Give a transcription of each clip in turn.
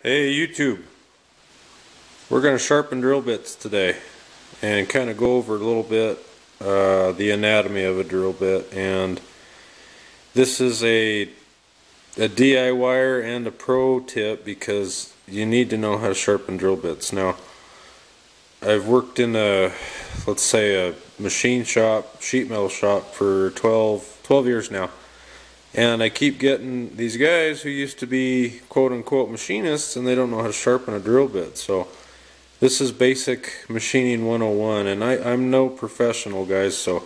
Hey YouTube, we're going to sharpen drill bits today and kind of go over a little bit the anatomy of a drill bit. And this is a DIYer and a pro tip because you need to know how to sharpen drill bits. Now, I've worked in let's say a machine shop, sheet metal shop for 12 years now. And I keep getting these guys who used to be quote-unquote machinists and they don't know how to sharpen a drill bit. So this is basic machining 101, and I'm no professional, guys, so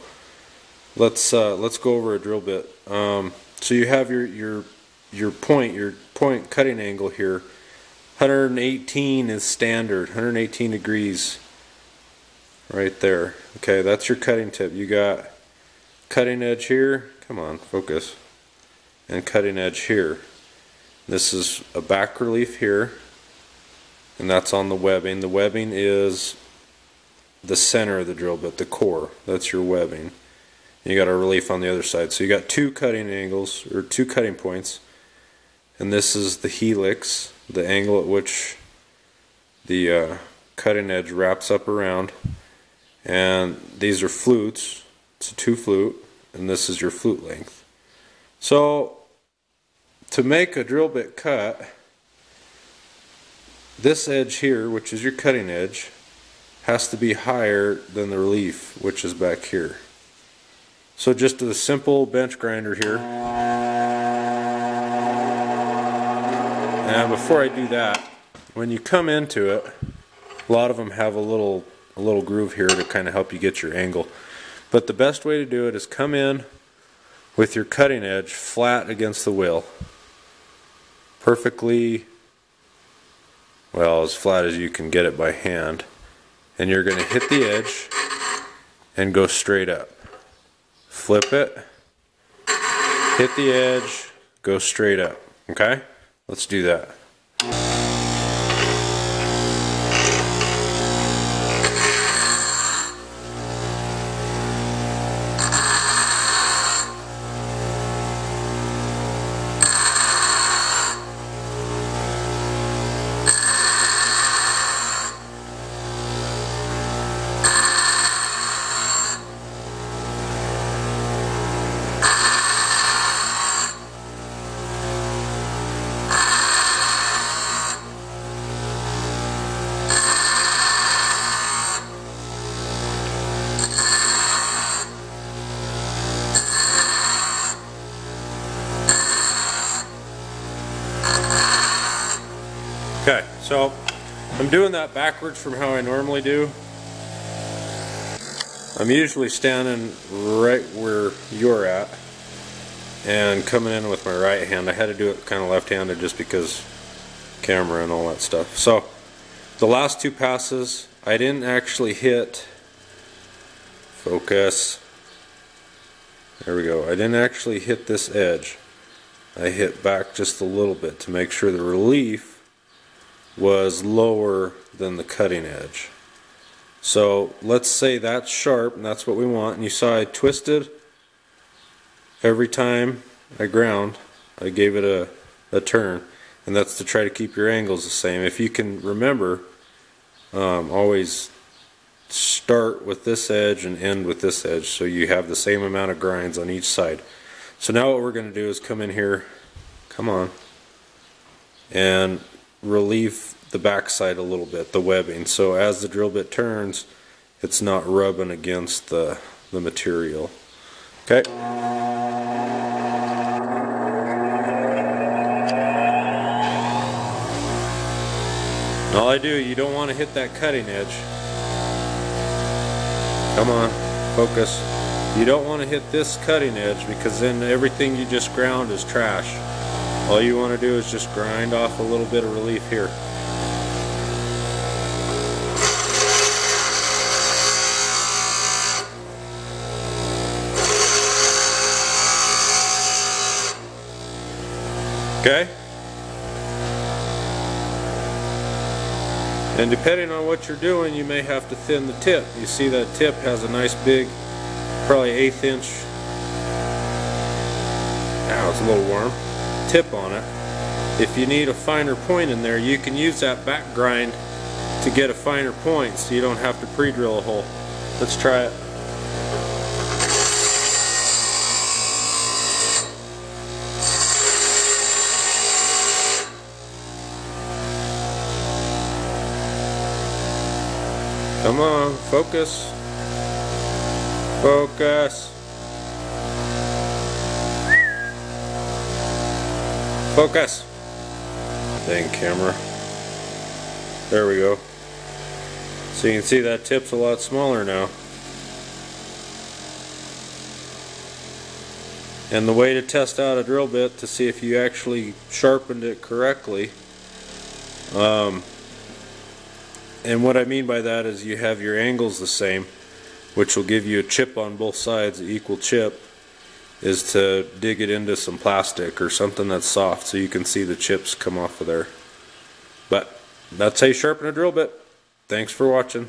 let's go over a drill bit. So you have your point cutting angle here. 118 is standard, 118 degrees right there. Okay, that's your cutting tip. You got cutting edge here. Come on, focus. And cutting edge here. This is a back relief here, and that's on the webbing. The webbing is the center of the drill bit, the core. That's your webbing. You got a relief on the other side. So you got two cutting angles, or two cutting points, and this is the helix, the angle at which the cutting edge wraps up around. And these are flutes. It's a 2 flute, and this is your flute length. So to make a drill bit cut, this edge here, which is your cutting edge, has to be higher than the relief, which is back here. So just a simple bench grinder here. And before I do that, when you come into it, a lot of them have a little groove here to kind of help you get your angle. But the best way to do it is come in with your cutting edge flat against the wheel. Perfectly, well, as flat as you can get it by hand. And you're going to hit the edge and go straight up. Flip it, hit the edge, go straight up. Okay? Let's do that. Okay, so I'm doing that backwards from how I normally do. I'm usually standing right where you're at and coming in with my right hand. I had to do it kind of left-handed just because camera and all that stuff. So the last two passes, I didn't actually hit, focus, there we go, I didn't actually hit this edge. I hit back just a little bit to make sure the relief was lower than the cutting edge. So let's say that's sharp, and that's what we want. And you saw I twisted every time I ground. I gave it a turn, and that's to try to keep your angles the same. If you can remember, always start with this edge and end with this edge so you have the same amount of grinds on each side. So now what we're going to do is come in here, come on, and relieve the back side a little bit, the webbing, so as the drill bit turns it's not rubbing against the material. Okay. And all I do, you don't want to hit that cutting edge. Come on, focus. You don't want to hit this cutting edge because then everything you just ground is trash. All you want to do is just grind off a little bit of relief here. Okay? And depending on what you're doing, you may have to thin the tip. You see that tip has a nice big, probably 1/8 inch. Now it's a little warm. Tip on it. If you need a finer point in there, you can use that back grind to get a finer point so you don't have to pre-drill a hole. Let's try it. Come on, focus. Focus. Focus. Dang camera. There we go. So you can see that tip's a lot smaller now. And the way to test out a drill bit to see if you actually sharpened it correctly, and what I mean by that is you have your angles the same, which will give you a chip on both sides, an equal chip, is to dig it into some plastic or something that's soft so you can see the chips come off of there. But that's how you sharpen a drill bit. Thanks for watching.